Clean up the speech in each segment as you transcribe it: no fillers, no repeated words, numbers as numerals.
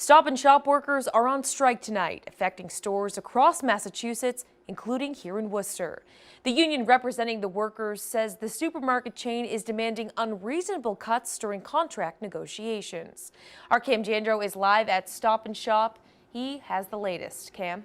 Stop and Shop workers are on strike tonight, affecting stores across Massachusetts, including here in Worcester. The union representing the workers says the supermarket chain is demanding unreasonable cuts during contract negotiations. Our Cam Jandrow is live at Stop and Shop. He has the latest. Cam?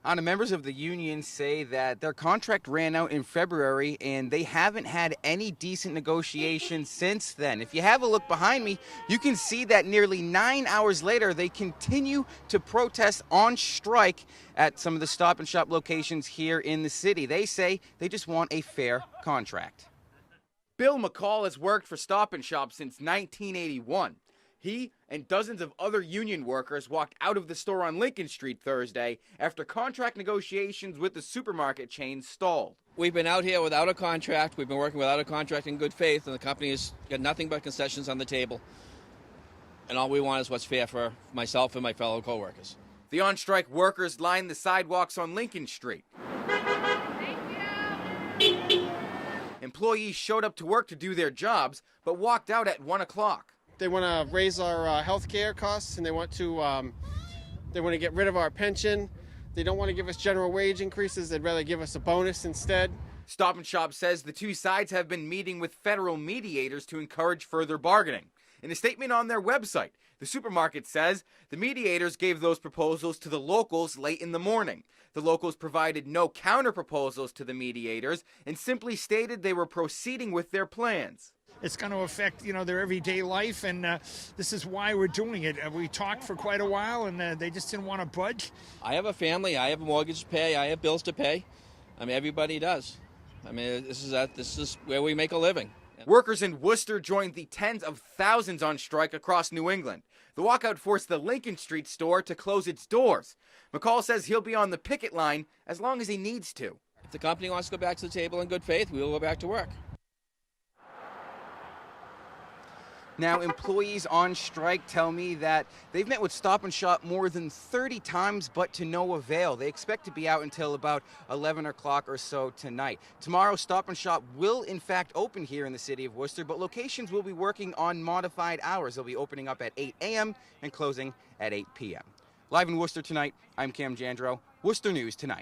Anna, members of the union say that their contract ran out in February and they haven't had any decent negotiations since then. If you have a look behind me, you can see that nearly 9 hours later, they continue to protest on strike at some of the Stop and Shop locations here in the city. They say they just want a fair contract. Bill McCall has worked for Stop and Shop since 1981. He and dozens of other union workers walked out of the store on Lincoln Street Thursday after contract negotiations with the supermarket chain stalled. We've been out here without a contract. We've been working without a contract in good faith, and the company has got nothing but concessions on the table. And all we want is what's fair for myself and my fellow coworkers. The on-strike workers lined the sidewalks on Lincoln Street. Thank you. Employees showed up to work to do their jobs, but walked out at 1 o'clock. They want to raise our health care costs, and they want to get rid of our pension. They don't want to give us general wage increases. They'd rather give us a bonus instead. Stop and Shop says the two sides have been meeting with federal mediators to encourage further bargaining. In a statement on their website, the supermarket says the mediators gave those proposals to the locals late in the morning. The locals provided no counter proposals to the mediators and simply stated they were proceeding with their plans. It's going to affect, their everyday life, and this is why we're doing it. We talked for quite a while, and they just didn't want to budge. I have a family. I have a mortgage to pay. I have bills to pay. Everybody does. This is where we make a living. Workers in Worcester joined the tens of thousands on strike across New England. The walkout forced the Lincoln Street store to close its doors. McCall says he'll be on the picket line as long as he needs to. If the company wants to go back to the table in good faith, we will go back to work. Now, employees on strike tell me that they've met with Stop and Shop more than 30 times, but to no avail. They expect to be out until about 11 o'clock or so tonight. Tomorrow, Stop and Shop will, in fact, open here in the city of Worcester, but locations will be working on modified hours. They'll be opening up at 8 a.m. and closing at 8 p.m. Live in Worcester tonight, I'm Cam Jandrow, Worcester News Tonight.